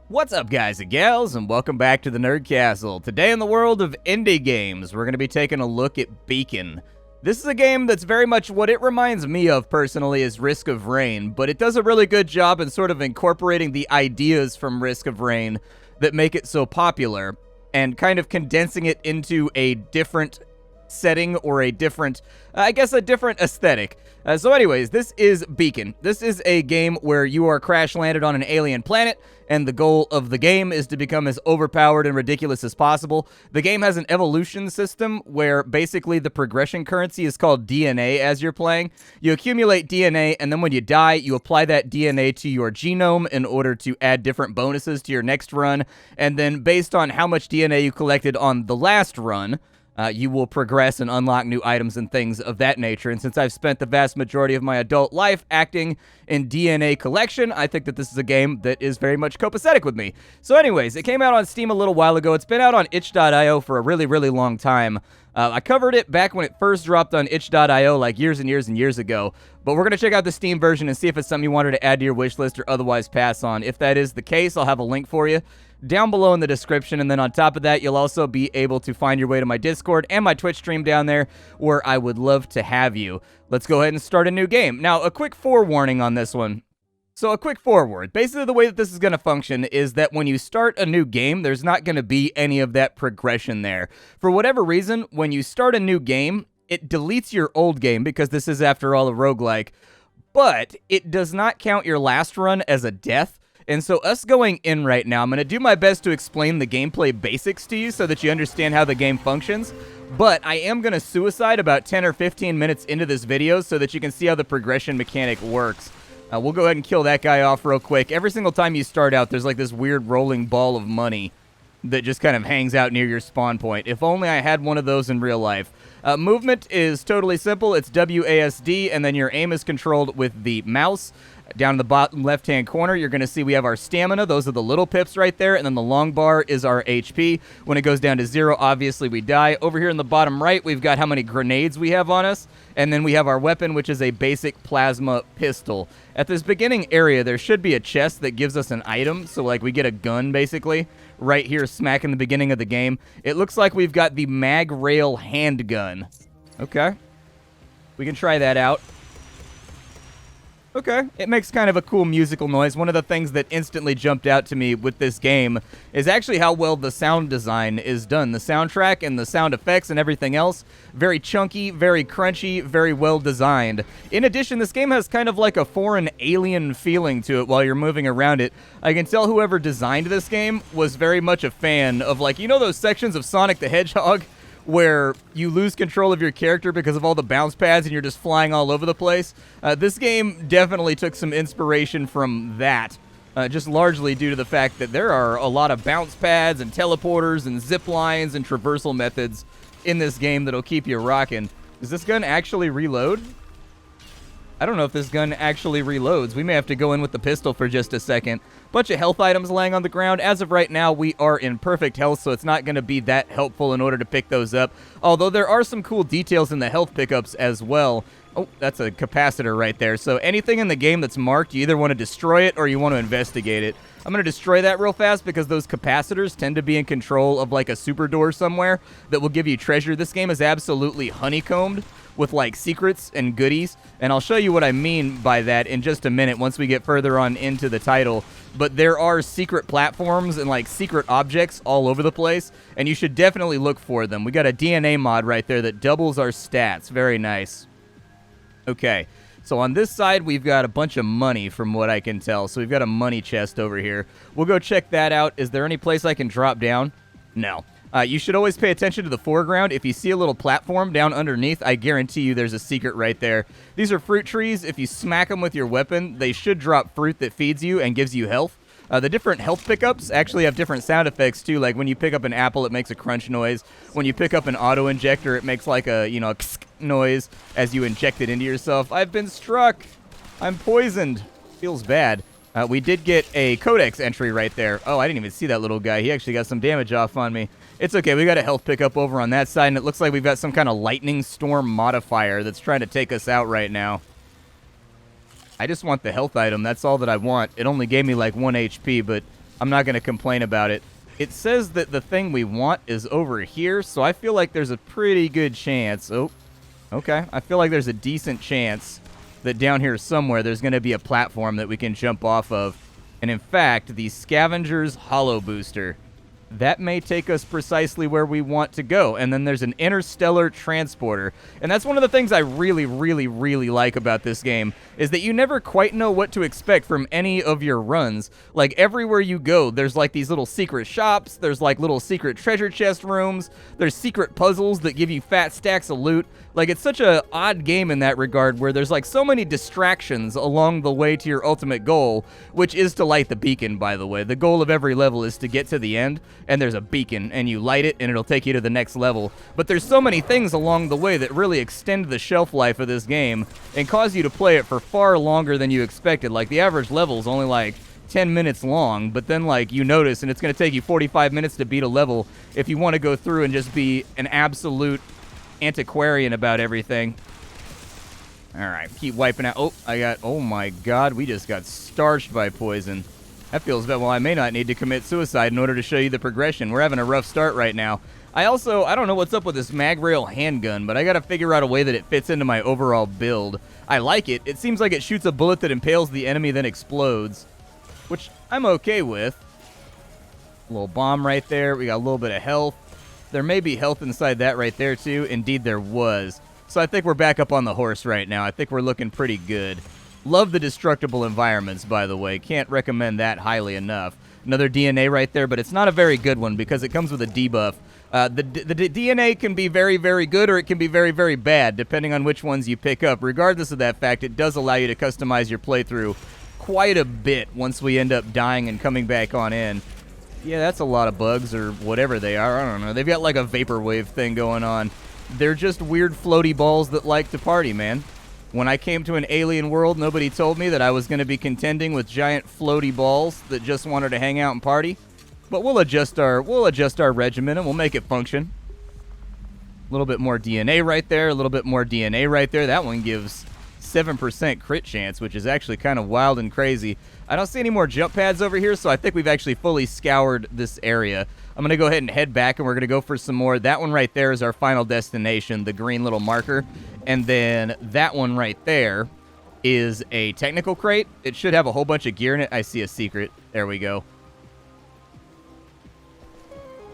What's up, guys and gals, and welcome back to the Nerd Castle. Today in the world of indie games, we're going to be taking a look at Beacon. This is a game that's very much what it reminds me of, personally, is Risk of Rain, but it does a really good job in sort of incorporating the ideas from Risk of Rain that make it so popular, and kind of condensing it into a different setting or a different, a different aesthetic. So anyways, this is Beacon. This is a game where you are crash landed on an alien planet, and the goal of the game is to become as overpowered and ridiculous as possible. The game has an evolution system where basically the progression currency is called DNA as you're playing. You accumulate DNA, and then when you die, you apply that DNA to your genome in order to add different bonuses to your next run, and then based on how much DNA you collected on the last run, you will progress and unlock new items and things of that nature. And since I've spent the vast majority of my adult life acting in DNA collection, I think that this is a game that is very much copacetic with me. So anyways, it came out on Steam a little while ago. It's been out on itch.io for a really, really long time. I covered it back when it first dropped on itch.io like years and years and years ago. But we're going to check out the Steam version and see if it's something you wanted to add to your wish list or otherwise pass on. If that is the case, I'll have a link for you down below in the description, and then on top of that, you'll also be able to find your way to my Discord and my Twitch stream down there, where I would love to have you. Let's go ahead and start a new game. Now, a quick forewarning on this one. So a quick forward. Basically, the way that this is going to function is that when you start a new game, there's not going to be any of that progression there. For whatever reason, when you start a new game, it deletes your old game, because this is, after all, a roguelike, but it does not count your last run as a death. And so us going in right now, I'm going to do my best to explain the gameplay basics to you so that you understand how the game functions. But I am going to suicide about 10 or 15 minutes into this video so that you can see how the progression mechanic works. We'll go ahead and kill that guy off real quick. Every single time you start out, there's like this weird rolling ball of money that just kind of hangs out near your spawn point. If only I had one of those in real life. Movement is totally simple. It's WASD, and then your aim is controlled with the mouse. Down in the bottom left-hand corner, you're going to see we have our stamina. Those are the little pips right there. And then the long bar is our HP. When it goes down to 0, obviously we die. Over here in the bottom right, we've got how many grenades we have on us. And then we have our weapon, which is a basic plasma pistol. At this beginning area, there should be a chest that gives us an item. So, like, we get a gun, basically, right here smack in the beginning of the game. It looks like we've got the mag rail handgun. Okay. We can try that out. Okay, it makes kind of a cool musical noise. One of the things that instantly jumped out to me with this game is actually how well the sound design is done. The soundtrack and the sound effects and everything else, very chunky, very crunchy, very well designed. In addition, this game has kind of like a foreign alien feeling to it while you're moving around it. I can tell whoever designed this game was very much a fan of, like, you know those sections of Sonic the Hedgehog where you lose control of your character because of all the bounce pads and you're just flying all over the place? This game definitely took some inspiration from that, just largely due to the fact that there are a lot of bounce pads and teleporters and zip lines and traversal methods in this game that'll keep you rocking. Does this gun actually reload? I don't know if this gun actually reloads. We may have to go in with the pistol for just a second. Bunch of health items laying on the ground. As of right now, we are in perfect health, so it's not going to be that helpful in order to pick those up. Although there are some cool details in the health pickups as well. Oh, that's a capacitor right there. So anything in the game that's marked, you either want to destroy it or you want to investigate it. I'm going to destroy that real fast because those capacitors tend to be in control of like a super door somewhere that will give you treasure. This game is absolutely honeycombed with like secrets and goodies, and I'll show you what I mean by that in just a minute once we get further on into the title. But there are secret platforms and like secret objects all over the place, and you should definitely look for them. We got a DNA mod right there that doubles our stats. Very nice. Okay, so on this side we've got a bunch of money from what I can tell. So we've got a money chest over here. We'll go check that out. Is there any place I can drop down? No. You should always pay attention to the foreground. If you see a little platform down underneath, I guarantee you there's a secret right there. These are fruit trees. If you smack them with your weapon, they should drop fruit that feeds you and gives you health. The different health pickups actually have different sound effects too. Like when you pick up an apple, it makes a crunch noise. When you pick up an auto injector, it makes like a, a noise as you inject it into yourself. I've been struck. I'm poisoned. Feels bad. We did get a codex entry right there. Oh, I didn't even see that little guy. He actually got some damage off on me. It's okay. We got a health pickup over on that side, and it looks like we've got some kind of lightning storm modifier that's trying to take us out right now. I just want the health item. That's all that I want. It only gave me like 1 HP, but I'm not going to complain about it. It says that the thing we want is over here, so I feel like there's a pretty good chance. Oh, okay. I feel like there's a decent chance that down here somewhere there's going to be a platform that we can jump off of. And in fact, the Scavenger's Hollow Booster. That may take us precisely where we want to go. And then there's an interstellar transporter. And that's one of the things I really, really, really like about this game, is that you never quite know what to expect from any of your runs. Like, everywhere you go, there's like these little secret shops, there's like little secret treasure chest rooms, there's secret puzzles that give you fat stacks of loot. Like, it's such an odd game in that regard, where there's like so many distractions along the way to your ultimate goal, which is to light the beacon, by the way. The goal of every level is to get to the end, and there's a beacon, and you light it, and it'll take you to the next level. But there's so many things along the way that really extend the shelf life of this game and cause you to play it for far longer than you expected. Like, the average level is only like 10 minutes long, but then like you notice, and it's going to take you 45 minutes to beat a level if you want to go through and just be an absolute antiquarian about everything. Alright, keep wiping out. Oh my god, we just got starched by poison. That feels bad. Well, I may not need to commit suicide in order to show you the progression. We're having a rough start right now. I don't know what's up with this mag rail handgun, but I gotta figure out a way that it fits into my overall build. I like it. It seems like it shoots a bullet that impales the enemy, then explodes, which I'm okay with. A little bomb right there. We got a little bit of health. There may be health inside that right there, too. Indeed, there was. So I think we're back up on the horse right now. I think we're looking pretty good. Love the destructible environments, by the way. Can't recommend that highly enough. Another DNA right there, but it's not a very good one because it comes with a debuff. The DNA can be very, very good, or it can be very, very bad, depending on which ones you pick up. Regardless of that fact, it does allow you to customize your playthrough quite a bit once we end up dying and coming back on in. Yeah, that's a lot of bugs, or whatever they are. I don't know. They've got like a vaporwave thing going on. They're just weird floaty balls that like to party, man. When I came to an alien world, nobody told me that I was going to be contending with giant floaty balls that just wanted to hang out and party. But we'll adjust our regimen and we'll make it function. A little bit more DNA right there, a little bit more DNA right there. That one gives 7% crit chance, which is actually kind of wild and crazy. I don't see any more jump pads over here, so I think we've actually fully scoured this area. I'm going to go ahead and head back, and we're going to go for some more. That one right there is our final destination, the green little marker. And then that one right there is a technical crate. It should have a whole bunch of gear in it. I see a secret. There we go.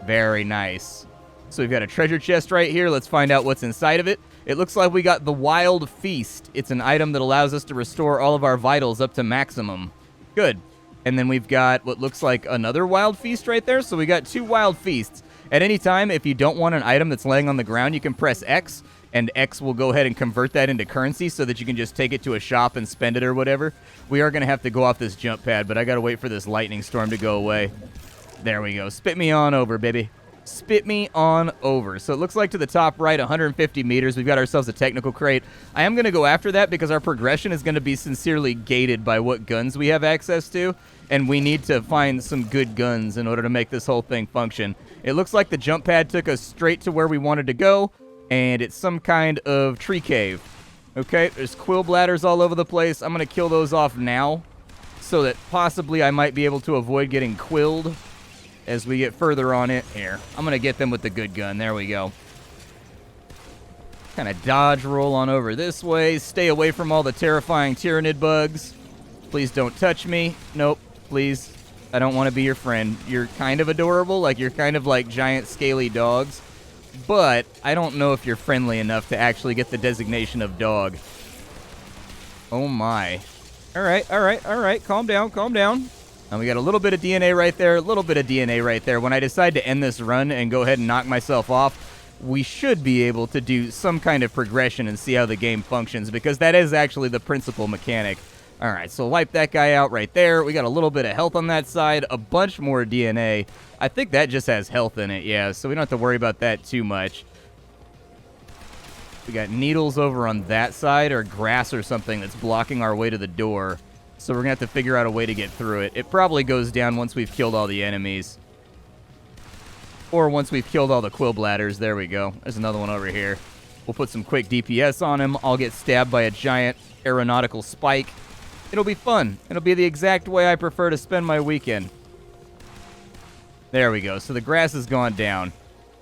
Very nice. So we've got a treasure chest right here. Let's find out what's inside of it. It looks like we got the Wild Feast. It's an item that allows us to restore all of our vitals up to maximum. Good. And then we've got what looks like another Wild Feast right there. So we got 2 Wild Feasts. At any time, if you don't want an item that's laying on the ground, you can press X, and X will go ahead and convert that into currency so that you can just take it to a shop and spend it or whatever. We are going to have to go off this jump pad, but I got to wait for this lightning storm to go away. There we go. Spit me on over, baby. Spit me on over. So it looks like to the top right, 150 meters, we've got ourselves a technical crate. I am going to go after that because our progression is going to be sincerely gated by what guns we have access to, and we need to find some good guns in order to make this whole thing function. It looks like the jump pad took us straight to where we wanted to go, and it's some kind of tree cave. Okay, there's quill bladders all over the place. I'm going to kill those off now so that possibly I might be able to avoid getting quilled as we get further on it. Here, I'm going to get them with the good gun. There we go. Kind of dodge roll on over this way. Stay away from all the terrifying tyrannid bugs. Please don't touch me. Nope, please. I don't want to be your friend. You're kind of adorable. Like, you're kind of like giant scaly dogs. But I don't know if you're friendly enough to actually get the designation of dog. Oh my. All right, all right, all right. Calm down, calm down. And we got a little bit of DNA right there, a little bit of DNA right there. When I decide to end this run and go ahead and knock myself off, we should be able to do some kind of progression and see how the game functions, because that is actually the principal mechanic. All right, so wipe that guy out right there. We got a little bit of health on that side, a bunch more DNA. I think that just has health in it, yeah, so we don't have to worry about that too much. We got needles over on that side, or grass or something that's blocking our way to the door. So we're going to have to figure out a way to get through it. It probably goes down once we've killed all the enemies. Or once we've killed all the quill bladders. There we go. There's another one over here. We'll put some quick DPS on him. I'll get stabbed by a giant aeronautical spike. It'll be fun. It'll be the exact way I prefer to spend my weekend. There we go. So the grass has gone down.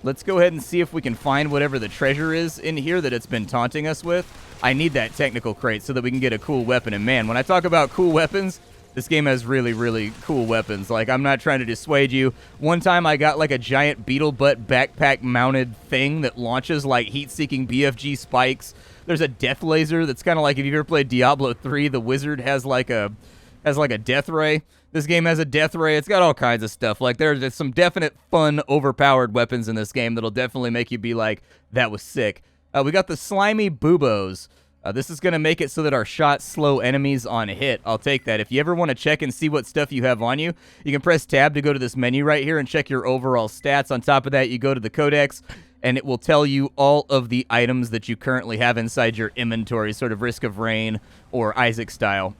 Let's go ahead and see if we can find whatever the treasure is in here that it's been taunting us with. I need that technical crate so that we can get a cool weapon. And man, when I talk about cool weapons, this game has really, really cool weapons. Like, I'm not trying to dissuade you. One time I got like a giant beetle butt backpack mounted thing that launches like heat-seeking BFG spikes. There's a death laser that's kind of like if you've ever played Diablo 3, the wizard has like a death ray. This game has a death ray. It's got all kinds of stuff. Like, there's some definite fun, overpowered weapons in this game that'll definitely make you be like, that was sick. We got the slimy buboes. This is going to make it so that our shots slow enemies on hit. I'll take that. If you ever want to check and see what stuff you have on you, you can press tab to go to this menu right here and check your overall stats. On top of that, you go to the codex, and it will tell you all of the items that you currently have inside your inventory, sort of Risk of Rain or Isaac style.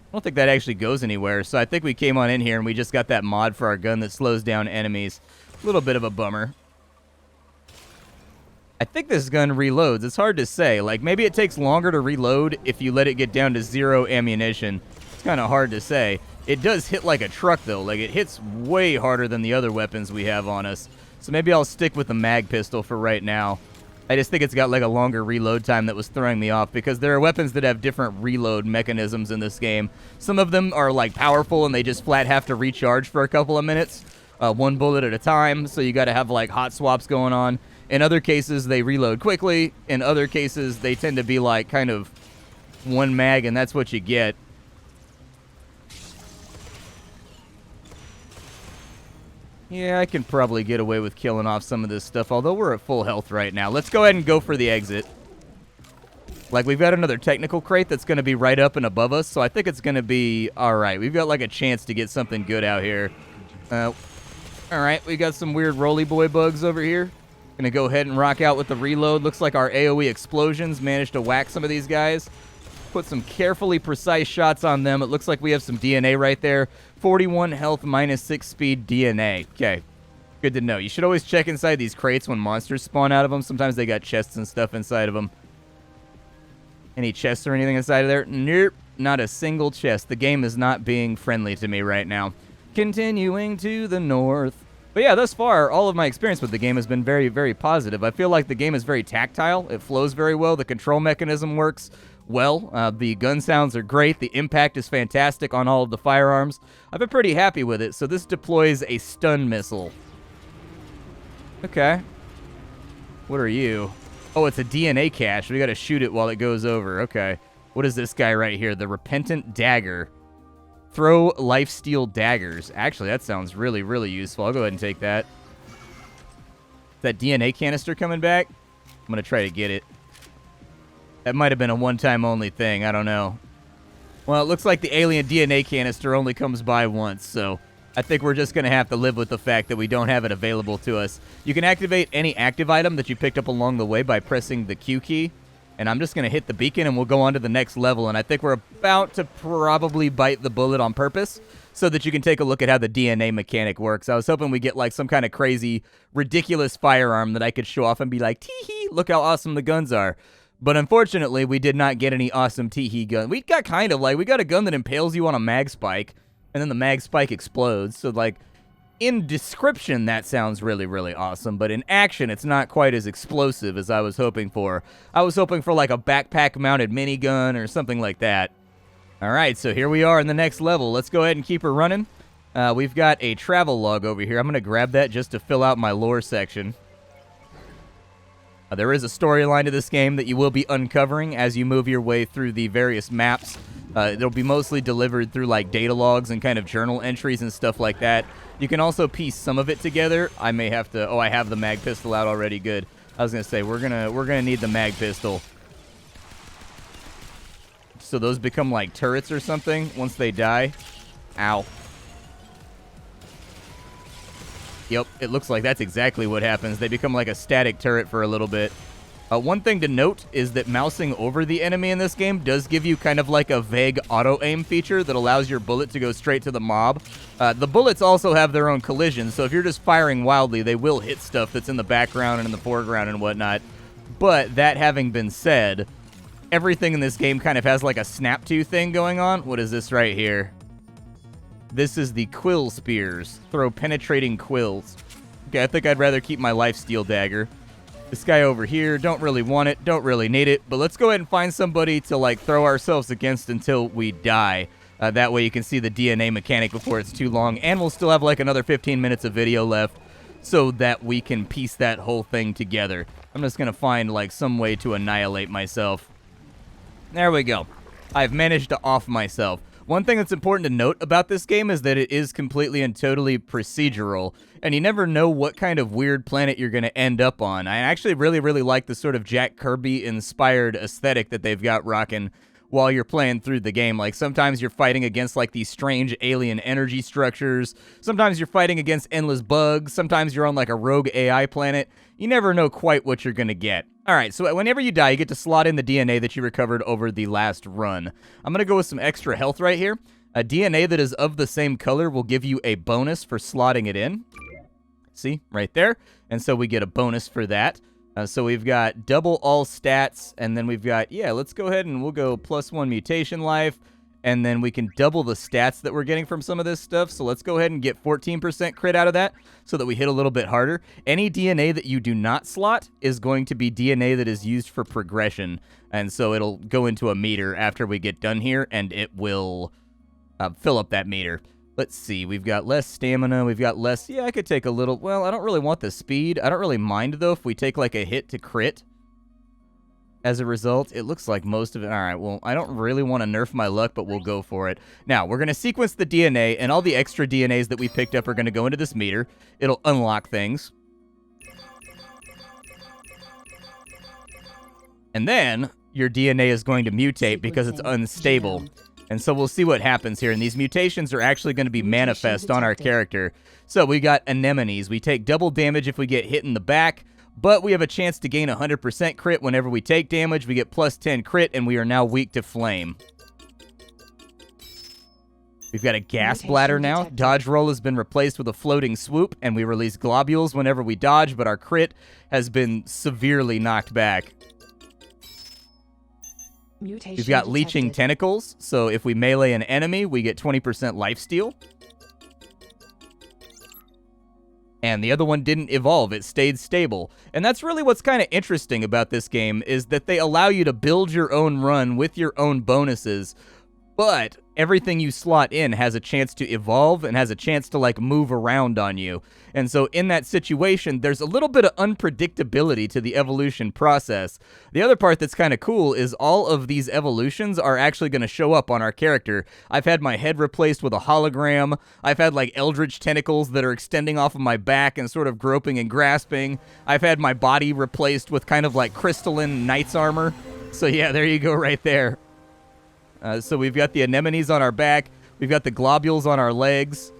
I don't think that actually goes anywhere, so I think we came on in here and we just got that mod for our gun that slows down enemies. A little bit of a bummer. I think this gun reloads. It's hard to say. Like, maybe it takes longer to reload if you let it get down to 0 ammunition. It's kind of hard to say. It does hit like a truck, though. Like, it hits way harder than the other weapons we have on us. So maybe I'll stick with the mag pistol for right now. I just think it's got like a longer reload time that was throwing me off because there are weapons that have different reload mechanisms in this game. Some of them are like powerful and they just flat have to recharge for a couple of minutes, one bullet at a time, so you got to have like hot swaps going on. In other cases, they reload quickly. In other cases, they tend to be like kind of one mag and that's what you get. Yeah, I can probably get away with killing off some of this stuff, although we're at full health right now. Let's go ahead and go for the exit. Like, we've got another technical crate that's going to be right up and above us, so I think it's going to be all right. We've got, like, a chance to get something good out here. All right, we got some weird roly boy bugs over here. Going to go ahead and rock out with the reload. Looks like our AoE explosions managed to whack some of these guys. Put some carefully precise shots on them. It looks like we have some DNA right there. 41 health, minus 6 speed DNA. Okay, good to know. You should always check inside these crates when monsters spawn out of them. Sometimes they got chests and stuff inside of them. Any chests or anything inside of there? Nope, not a single chest. The game is not being friendly to me right now. Continuing to the north. But yeah, thus far, all of my experience with the game has been very, very positive. I feel like the game is very tactile. It flows very well. The control mechanism works well. The gun sounds are great. The impact is fantastic on all of the firearms. I've been pretty happy with it. So this deploys a stun missile. Okay. What are you? Oh, it's a DNA cache. We got to shoot it while it goes over. Okay. What is this guy right here? The Repentant Dagger. Throw lifesteal daggers. Actually, that sounds really, really useful. I'll go ahead and take that. Is that DNA canister coming back? I'm going to try to get it. That might have been a one-time only thing. I don't know. Well, it looks like the alien DNA canister only comes by once, so I think we're just going to have to live with the fact that we don't have it available to us. You can activate any active item that you picked up along the way by pressing the Q key. And I'm just going to hit the beacon and we'll go on to the next level. And I think we're about to probably bite the bullet on purpose so that you can take a look at how the DNA mechanic works. I was hoping we get like some kind of crazy, ridiculous firearm that I could show off and be like, tee-hee, look how awesome the guns are. But unfortunately, we did not get any awesome tee-hee gun. We got kind of like, we got a gun that impales you on a mag spike and then the mag spike explodes. So like, in description, that sounds really, really awesome, but in action, it's not quite as explosive as I was hoping for. I was hoping for like a backpack-mounted minigun or something like that. All right, so here we are in the next level. Let's go ahead and keep her running. We've got a travel log over here. I'm going to grab that just to fill out my lore section. There is a storyline to this game that you will be uncovering as you move your way through the various maps. It'll be mostly delivered through like data logs and kind of journal entries and stuff like that. You can also piece some of it together. I may have to. Oh, I have the mag pistol out already. Good. I was gonna say we're gonna need the mag pistol. So those become like turrets or something once they die. Ow. Yep, it looks like that's exactly what happens. They become like a static turret for a little bit. One thing to note is that mousing over the enemy in this game does give you kind of like a vague auto-aim feature that allows your bullet to go straight to the mob. The bullets also have their own collisions, so if you're just firing wildly, they will hit stuff that's in the background and in the foreground and whatnot. But that having been said, everything in this game kind of has like a snap-to thing going on. What is this right here? This is the quill spears. Throw penetrating quills. Okay, I think I'd rather keep my lifesteal dagger. This guy over here, don't really want it, don't really need it, but let's go ahead and find somebody to, like, throw ourselves against until we die. That way you can see the DNA mechanic before it's too long, and we'll still have, like, another 15 minutes of video left so that we can piece that whole thing together. I'm just going to find, like, some way to annihilate myself. There we go. I've managed to off myself. One thing that's important to note about this game is that it is completely and totally procedural, and you never know what kind of weird planet you're going to end up on. I actually really like the sort of Jack Kirby-inspired aesthetic that they've got rocking while you're playing through the game. Like, sometimes you're fighting against, like, these strange alien energy structures. Sometimes you're fighting against endless bugs. Sometimes you're on, like, a rogue AI planet. You never know quite what you're going to get. All right, so whenever you die, you get to slot in the DNA that you recovered over the last run. I'm going to go with some extra health right here. A DNA that is of the same color will give you a bonus for slotting it in. See, right there. And so we get a bonus for that. So we've got double all stats, and then we've got, yeah, let's go ahead and we'll go +1 mutation life, and then we can double the stats that we're getting from some of this stuff. So let's go ahead and get 14% crit out of that so that we hit a little bit harder. Any DNA that you do not slot is going to be DNA that is used for progression, and so it'll go into a meter after we get done here, and it will fill up that meter. Let's see, we've got less stamina, we've got less, yeah, I could take a little, well, I don't really want the speed. I don't really mind, though, if we take, like, a hit to crit. As a result, it looks like most of it, all right, well, I don't really want to nerf my luck, but we'll go for it. Now, we're going to sequence the DNA, and all the extra DNAs that we picked up are going to go into this meter. It'll unlock things. And then, your DNA is going to mutate because it's unstable. And so we'll see what happens here. And these mutations are actually going to be manifest on our character. So we got anemones. We take double damage if we get hit in the back, but we have a chance to gain 100% crit whenever we take damage. We get +10 crit, and we are now weak to flame. We've got a gas bladder now. Dodge roll has been replaced with a floating swoop, and we release globules whenever we dodge, but our crit has been severely knocked back. We've got leeching tentacles, so if we melee an enemy, we get 20% lifesteal. And the other one didn't evolve, it stayed stable. And that's really what's kind of interesting about this game, is that they allow you to build your own run with your own bonuses, but everything you slot in has a chance to evolve and has a chance to, like, move around on you. And so in that situation, there's a little bit of unpredictability to the evolution process. The other part that's kind of cool is all of these evolutions are actually going to show up on our character. I've had my head replaced with a hologram. I've had, like, eldritch tentacles that are extending off of my back and sort of groping and grasping. I've had my body replaced with kind of like crystalline knight's armor. So yeah, there you go right there. So we've got the anemones on our back. We've got the globules on our legs.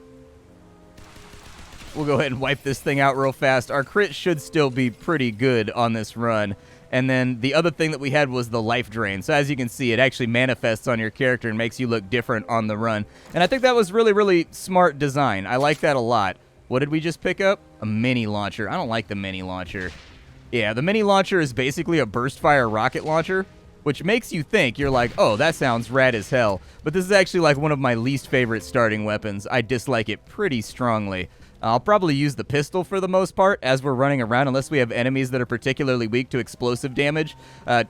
We'll go ahead and wipe this thing out real fast. Our crit should still be pretty good on this run. And then the other thing that we had was the life drain. So as you can see, it actually manifests on your character and makes you look different on the run. And I think that was really smart design. I like that a lot. What did we just pick up? A mini launcher. I don't like the mini launcher. Yeah, the mini launcher is basically a burst fire rocket launcher, which makes you think, you're like, oh, that sounds rad as hell. But this is actually like one of my least favorite starting weapons. I dislike it pretty strongly. I'll probably use the pistol for the most part as we're running around, unless we have enemies that are particularly weak to explosive damage.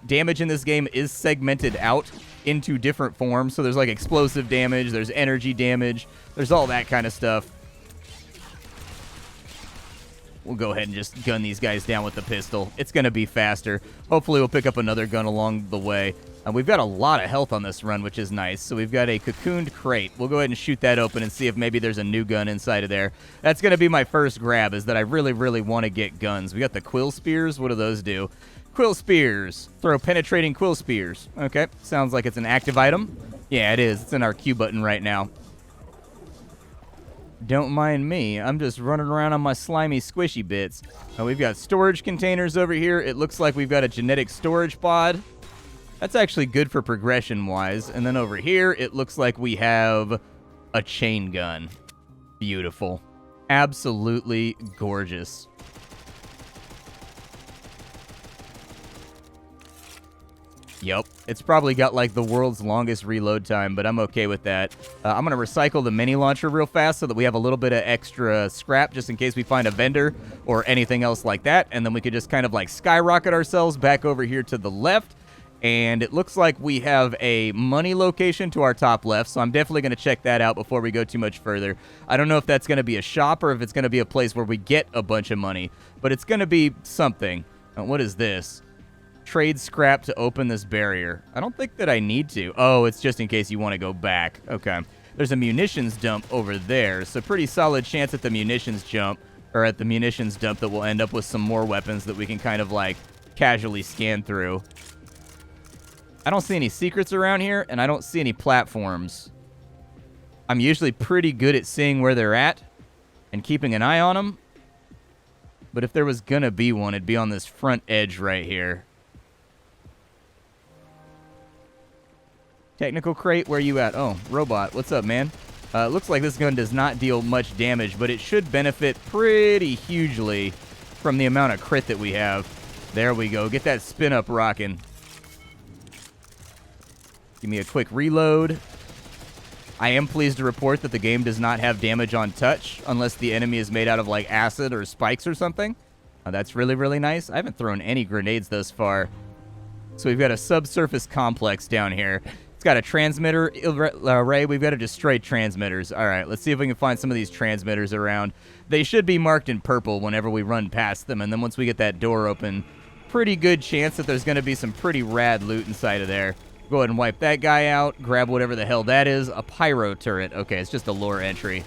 Damage in this game is segmented out into different forms. So there's like explosive damage, there's energy damage, there's all that kind of stuff. We'll go ahead and just gun these guys down with the pistol. It's going to be faster. Hopefully we'll pick up another gun along the way. We've got a lot of health on this run, which is nice. So we've got a cocooned crate. We'll go ahead and shoot that open and see if maybe there's a new gun inside of there. That's going to be my first grab, is that I really want to get guns. We got the quill spears. What do those do? Quill spears. Throw penetrating quill spears. Okay, sounds like it's an active item. Yeah, it is. It's in our Q button right now. Don't mind me. I'm just running around on my slimy squishy bits. We've got storage containers over here. It looks like we've got a genetic storage pod. That's actually good for progression-wise. And then over here, it looks like we have a chain gun. Beautiful. Absolutely gorgeous. Yep, it's probably got like the world's longest reload time, but I'm okay with that. I'm going to recycle the mini launcher real fast so that we have a little bit of extra scrap just in case we find a vendor or anything else like that. And then we could just kind of like skyrocket ourselves back over here to the left. And it looks like we have a money location to our top left, so I'm definitely going to check that out before we go too much further. I don't know if that's going to be a shop or if it's going to be a place where we get a bunch of money, but it's going to be something. What is this? Trade scrap to open this barrier. I don't think that I need to. Oh, it's just in case you want to go back. Okay. There's a munitions dump over there, so pretty solid chance at the munitions dump that we'll end up with some more weapons that we can kind of like casually scan through. I don't see any secrets around here, and I don't see any platforms. I'm usually pretty good at seeing where they're at and keeping an eye on them. But if there was gonna be one, it'd be on this front edge right here. Technical crate, where you at? Oh, robot. What's up, man? Looks like this gun does not deal much damage, but it should benefit pretty hugely from the amount of crit that we have. There we go. Get that spin up rocking. Give me a quick reload. I am pleased to report that the game does not have damage on touch unless the enemy is made out of like acid or spikes or something. That's really, really nice. I haven't thrown any grenades thus far. So we've got a subsurface complex down here. It's got a transmitter array. We've got to destroy transmitters. All right, let's see if we can find some of these transmitters around. They should be marked in purple whenever we run past them. And then once we get that door open, pretty good chance that there's going to be some pretty rad loot inside of there. Go ahead and wipe that guy out. Grab whatever the hell that is. A pyro turret. Okay, it's just a lore entry.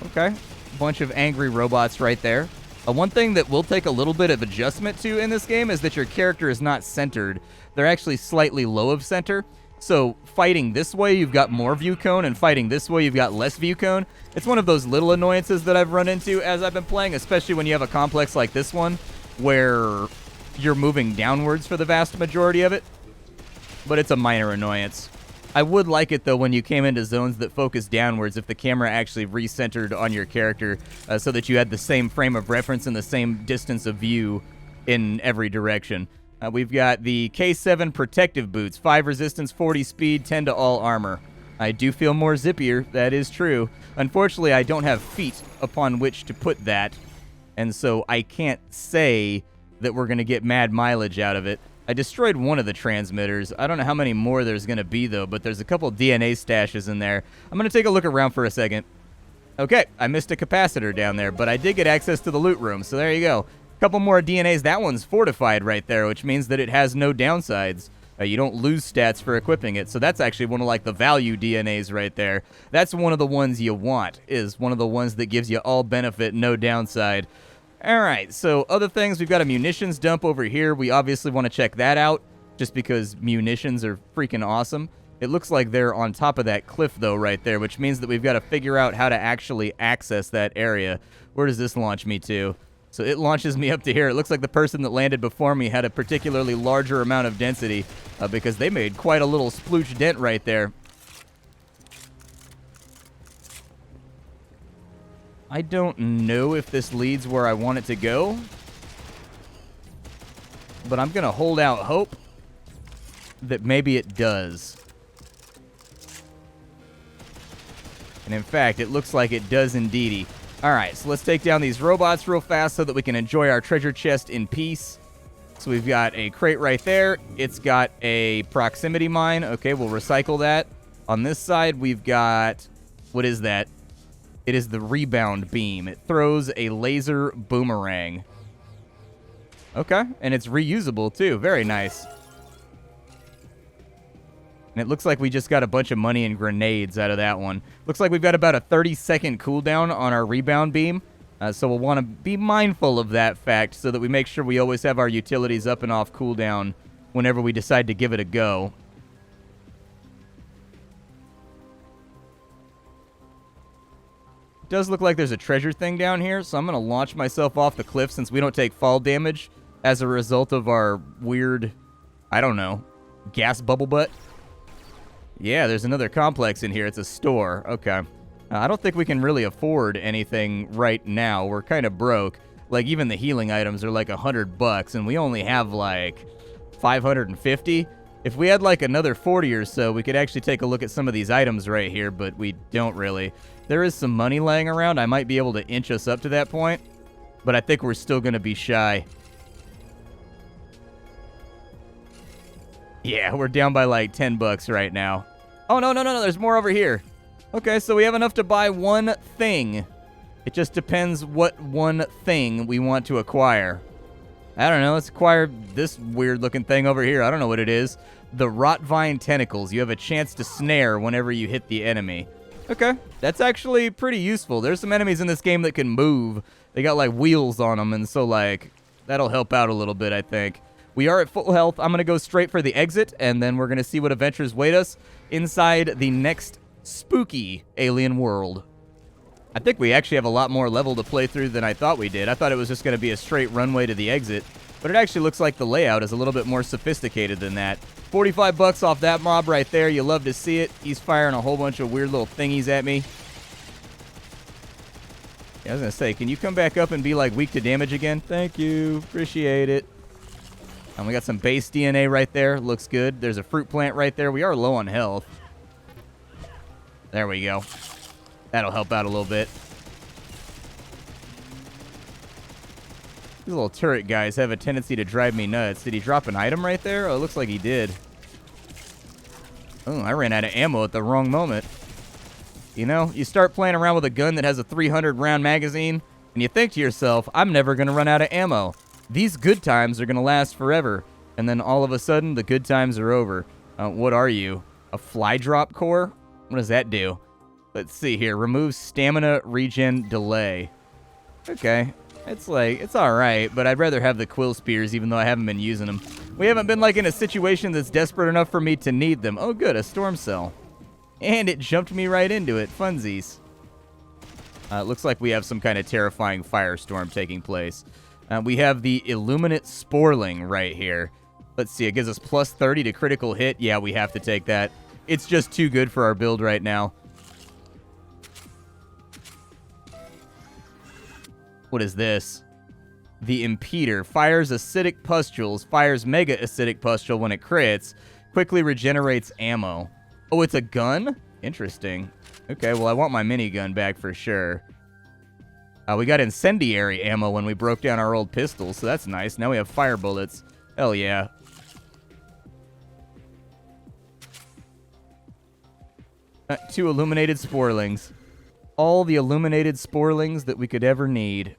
Okay. Bunch of angry robots right there. One thing that will take a little bit of adjustment to in this game is that your character is not centered. They're actually slightly low of center. So fighting this way, you've got more view cone, and fighting this way, you've got less view cone. It's one of those little annoyances that I've run into as I've been playing, especially when you have a complex like this one, where you're moving downwards for the vast majority of it, but it's a minor annoyance. I would like it, though, when you came into zones that focus downwards, if the camera actually recentered on your character so that you had the same frame of reference and the same distance of view in every direction. We've got the K7 protective boots, 5 resistance, 40 speed, 10 to all armor. I do feel more zippier, that is true. Unfortunately, I don't have feet upon which to put that, and so I can't say that we're going to get mad mileage out of it. I destroyed one of the transmitters. I don't know how many more there's going to be, though, but there's a couple DNA stashes in there. I'm going to take a look around for a second. Okay, I missed a capacitor down there, but I did get access to the loot room, so there you go. A couple more DNAs. That one's fortified right there, which means that it has no downsides. You don't lose stats for equipping it, so that's actually one of like the value DNAs right there. That's one of the ones you want, is one of the ones that gives you all benefit, no downside. All right, so other things, we've got a munitions dump over here. We obviously want to check that out just because munitions are freaking awesome. It looks like they're on top of that cliff, though, right there, which means that we've got to figure out how to actually access that area. Where does this launch me to? So it launches me up to here. It looks like the person that landed before me had a particularly larger amount of density because they made quite a little sploosh dent right there. I don't know if this leads where I want it to go, but I'm going to hold out hope that maybe it does. And in fact, it looks like it does indeedy. All right, so let's take down these robots real fast so that we can enjoy our treasure chest in peace. So we've got a crate right there. It's got a proximity mine. Okay, we'll recycle that. On this side, we've got, what is that? It is the rebound beam. It throws a laser boomerang. Okay, and it's reusable too. Very nice. And it looks like we just got a bunch of money and grenades out of that one. Looks like we've got about a 30-second cooldown on our rebound beam. So we'll want to be mindful of that fact so that we make sure we always have our utilities up and off cooldown whenever we decide to give it a go. Does look like there's a treasure thing down here, so I'm going to launch myself off the cliff since we don't take fall damage as a result of our weird, I don't know, gas bubble butt. Yeah, there's another complex in here. It's a store. Okay. I don't think we can really afford anything right now. We're kind of broke. Like, even the healing items are like $100, and we only have like 550. If we had like another 40 or so, we could actually take a look at some of these items right here, but we don't really. There is some money laying around. I might be able to inch us up to that point, but I think we're still going to be shy. Yeah, we're down by like $10 right now. Oh, no, there's more over here. Okay, so we have enough to buy one thing. It just depends what one thing we want to acquire. I don't know, let's acquire this weird-looking thing over here. I don't know what it is. The Rotvine Tentacles. You have a chance to snare whenever you hit the enemy. Okay, that's actually pretty useful. There's some enemies in this game that can move. They got, like, wheels on them, and so, like, that'll help out a little bit, I think. We are at full health. I'm going to go straight for the exit, and then we're going to see what adventures wait us inside the next spooky alien world. I think we actually have a lot more level to play through than I thought we did. I thought it was just going to be a straight runway to the exit, but it actually looks like the layout is a little bit more sophisticated than that. $45 off that mob right there. You love to see it. He's firing a whole bunch of weird little thingies at me. Yeah, I was going to say, can you come back up and be like weak to damage again? Thank you. Appreciate it. And we got some base DNA right there. Looks good. There's a fruit plant right there. We are low on health. There we go. That'll help out a little bit. These little turret guys have a tendency to drive me nuts. Did he drop an item right there? Oh, it looks like he did. Oh, I ran out of ammo at the wrong moment. You know, you start playing around with a gun that has a 300-round magazine, and you think to yourself, I'm never going to run out of ammo. These good times are going to last forever. And then all of a sudden, the good times are over. What are you? A fly drop core? What does that do? Let's see here. Remove stamina regen delay. Okay. It's alright, but I'd rather have the quill spears even though I haven't been using them. We haven't been like in a situation that's desperate enough for me to need them. Oh good, a storm cell. And it jumped me right into it. Funsies. It looks like we have some kind of terrifying firestorm taking place. We have the Illuminate Sporling right here. Let's see, it gives us plus 30 to critical hit. Yeah, we have to take that. It's just too good for our build right now. What is this? The Impeder. Fires acidic pustules. Fires mega acidic pustule when it crits. Quickly regenerates ammo. Oh, it's a gun? Interesting. Okay, well, I want my minigun back for sure. We got incendiary ammo when we broke down our old pistols, so that's nice. Now we have fire bullets. Hell yeah. Two illuminated sporlings. All the illuminated sporlings that we could ever need.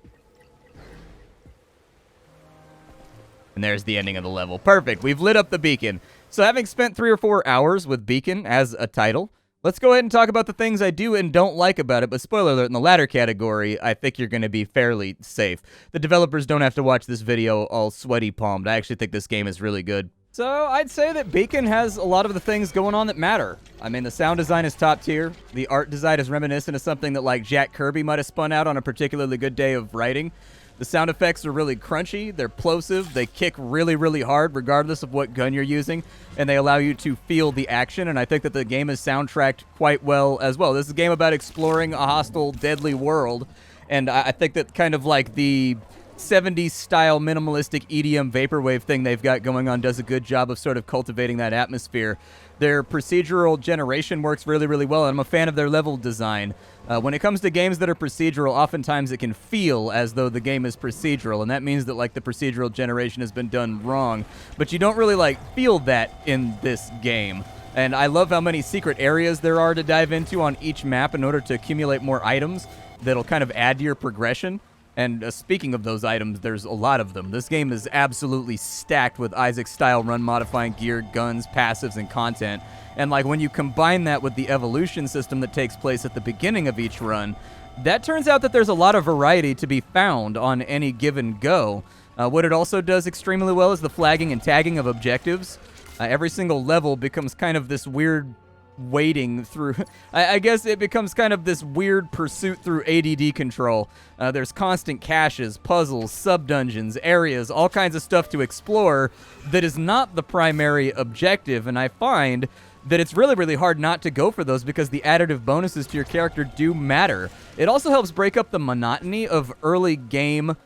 And there's the ending of the level. Perfect. We've lit up the beacon. So having spent 3 or 4 hours with Beacon as a title, let's go ahead and talk about the things I do and don't like about it, but spoiler alert, in the latter category, I think you're going to be fairly safe. The developers don't have to watch this video all sweaty palmed. I actually think this game is really good. So I'd say that Beacon has a lot of the things going on that matter. I mean, the sound design is top tier. The art design is reminiscent of something that like Jack Kirby might have spun out on a particularly good day of writing. The sound effects are really crunchy, they're plosive, they kick really, really hard regardless of what gun you're using, and they allow you to feel the action, and I think that the game is soundtracked quite well as well. This is a game about exploring a hostile, deadly world, and I think that kind of like the 70s style minimalistic EDM vaporwave thing they've got going on does a good job of sort of cultivating that atmosphere. Their procedural generation works really, really well, and I'm a fan of their level design. When it comes to games that are procedural, oftentimes it can feel as though the game is procedural, and that means that like the procedural generation has been done wrong, but you don't really like feel that in this game. And I love how many secret areas there are to dive into on each map in order to accumulate more items that'll kind of add to your progression. And speaking of those items, there's a lot of them. This game is absolutely stacked with Isaac-style run-modifying gear, guns, passives, and content. And like when you combine that with the evolution system that takes place at the beginning of each run, that turns out that there's a lot of variety to be found on any given go. What it also does extremely well is the flagging and tagging of objectives. Every single level becomes kind of this weird wading through. I guess it becomes kind of this weird pursuit through ADD control. There's constant caches, puzzles, sub-dungeons, areas, all kinds of stuff to explore that is not the primary objective, and I find that it's really, really hard not to go for those because the additive bonuses to your character do matter. It also helps break up the monotony of early game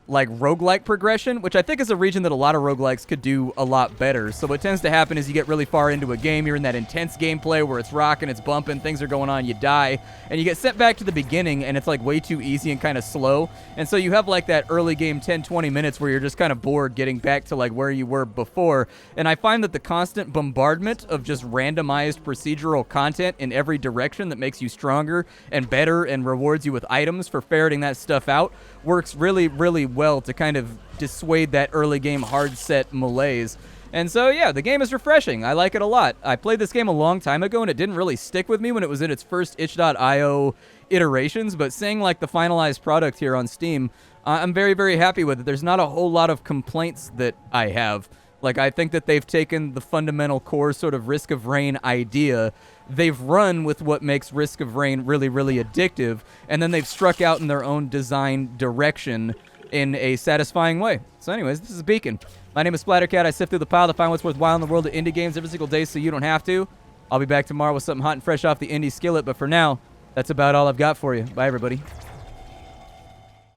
like roguelike progression, which I think is a region that a lot of roguelikes could do a lot better. So what tends to happen is you get really far into a game, you're in that intense gameplay where it's rocking, it's bumping, things are going on, you die, and you get sent back to the beginning and it's like way too easy and kind of slow. And so you have like that early game 10-20 minutes where you're just kind of bored getting back to like where you were before. And I find that the constant bombardment of just randomized procedural content in every direction that makes you stronger and better and rewards you with items for ferreting that stuff out works really, really well to kind of dissuade that early game hard set malaise. And so, yeah, the game is refreshing. I like it a lot. I played this game a long time ago, and it didn't really stick with me when it was in its first itch.io iterations, but seeing, like, the finalized product here on Steam, I'm very, very happy with it. There's not a whole lot of complaints that I have. Like, I think that they've taken the fundamental core sort of Risk of Rain idea, they've run with what makes Risk of Rain really, really addictive, and then they've struck out in their own design direction in a satisfying way. So anyways, this is Beacon. My name is Splattercat. I sift through the pile to find what's worthwhile in the world of indie games every single day so you don't have to. I'll be back tomorrow with something hot and fresh off the indie skillet, but for now, that's about all I've got for you. Bye, everybody.